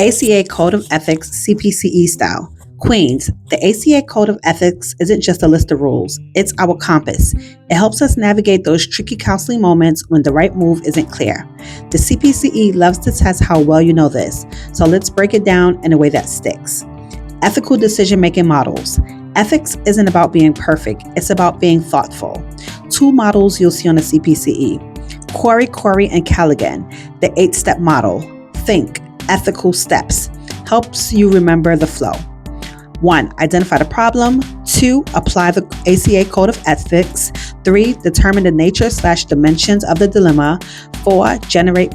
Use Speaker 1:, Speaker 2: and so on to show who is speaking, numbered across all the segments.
Speaker 1: ACA Code of Ethics, CPCE style. Queens, the ACA Code of Ethics isn't just a list of rules, it's our compass. It helps us navigate those tricky counseling moments when the right move isn't clear. The CPCE loves to test how well you know this, so let's break it down in a way that sticks. Ethical decision-making models. Ethics isn't about being perfect, it's about being thoughtful. Two models you'll see on the CPCE. Corey, and Callanan, the 8-step model. Think, ethical steps. Helps you remember the flow. 1. Identify the problem. 2. Apply the ACA Code of Ethics. 3. Determine the nature/dimensions of the dilemma. 4. Generate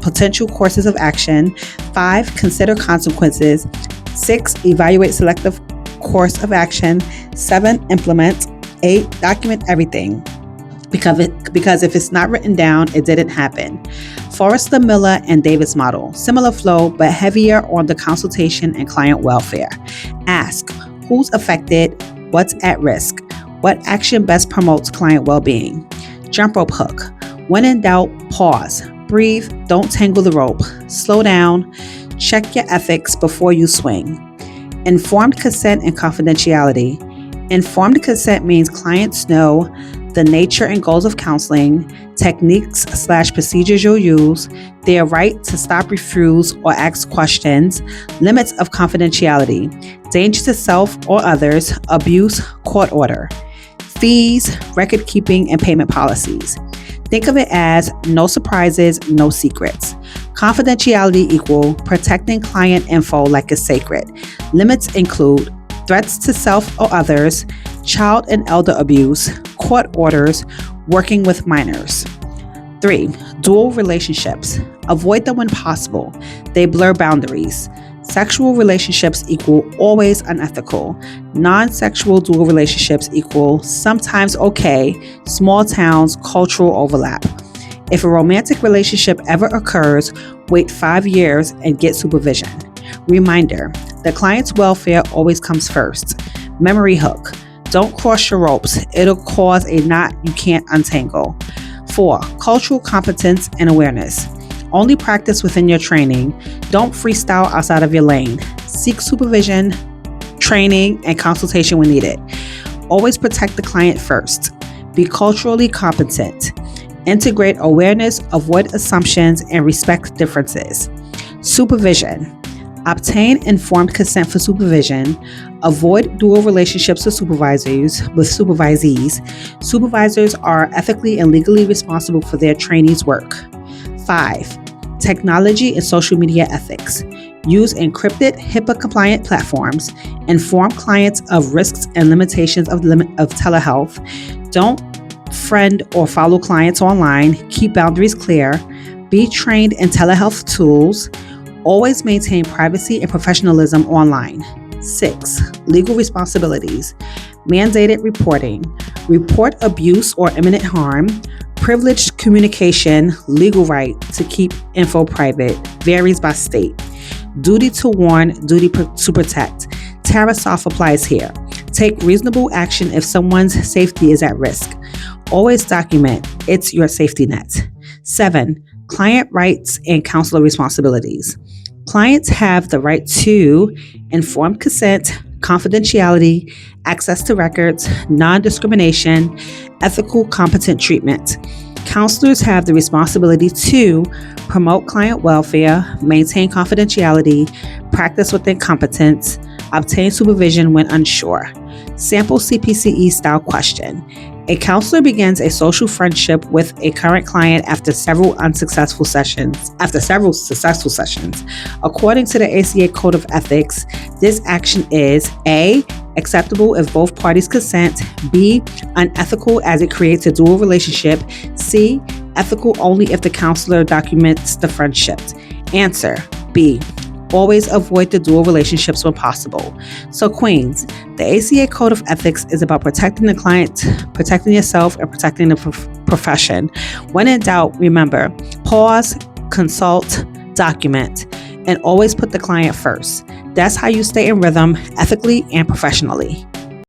Speaker 1: potential courses of action. 5. Consider consequences. 6. Evaluate selective course of action. 7. Implement. 8. Document everything. Because if it's not written down, it didn't happen. Forrester, Miller, and Davis model. Similar flow, but heavier on the consultation and client welfare. Ask, who's affected? What's at risk? What action best promotes client well-being? Jump rope hook. When in doubt, pause. Breathe. Don't tangle the rope. Slow down. Check your ethics before you swing. Informed consent and confidentiality. Informed consent means clients know the nature and goals of counseling, techniques/procedures you'll use, their right to stop, refuse, or ask questions, limits of confidentiality, danger to self or others, abuse, court order, fees, record keeping, and payment policies. Think of it as no surprises, no secrets. Confidentiality equal protecting client info like it's sacred. Limits include threats to self or others, child and elder abuse, court orders, working with minors. 3. Dual relationships. Avoid them when possible. They blur boundaries. Sexual relationships equal always unethical. Non-sexual dual relationships equal sometimes okay, small towns, cultural overlap. If a romantic relationship ever occurs, wait 5 years and get supervision. Reminder, the client's welfare always comes first. Memory hook. Don't cross your ropes. It'll cause a knot you can't untangle. 4. Cultural competence and awareness. Only practice within your training. Don't freestyle outside of your lane. Seek supervision, training, and consultation when needed. Always protect the client first. Be culturally competent. Integrate awareness, avoid assumptions, and respect differences. Supervision. Obtain informed consent for supervision. Avoid dual relationships with supervisees. Supervisors are ethically and legally responsible for their trainees' work. 5. Technology and social media ethics. Use encrypted, HIPAA-compliant platforms. Inform clients of risks and limitations of telehealth. Don't friend or follow clients online. Keep boundaries clear. Be trained in telehealth tools. Always maintain privacy and professionalism online. 6. Legal responsibilities. Mandated reporting. Report abuse or imminent harm. Privileged communication. Legal right to keep info private. Varies by state. Duty to warn. Duty to protect. Tariff applies here. Take reasonable action if someone's safety is at risk. Always document. It's your safety net. 7. Client rights and counselor responsibilities. Clients have the right to informed consent, confidentiality, access to records, non-discrimination, ethical, competent treatment. Counselors have the responsibility to promote client welfare, maintain confidentiality, practice within competence, obtain supervision when unsure. Sample CPCE style question. A counselor begins a social friendship with a current client after several successful sessions. According to the ACA Code of Ethics, this action is A. Acceptable if both parties consent. B. Unethical as it creates a dual relationship. C. Ethical only if the counselor documents the friendship. Answer B. Always avoid the dual relationships when possible. So Queens, the ACA Code of Ethics is about protecting the client, protecting yourself, and protecting the profession. When in doubt, remember, pause, consult, document, and always put the client first. That's how you stay in rhythm ethically and professionally.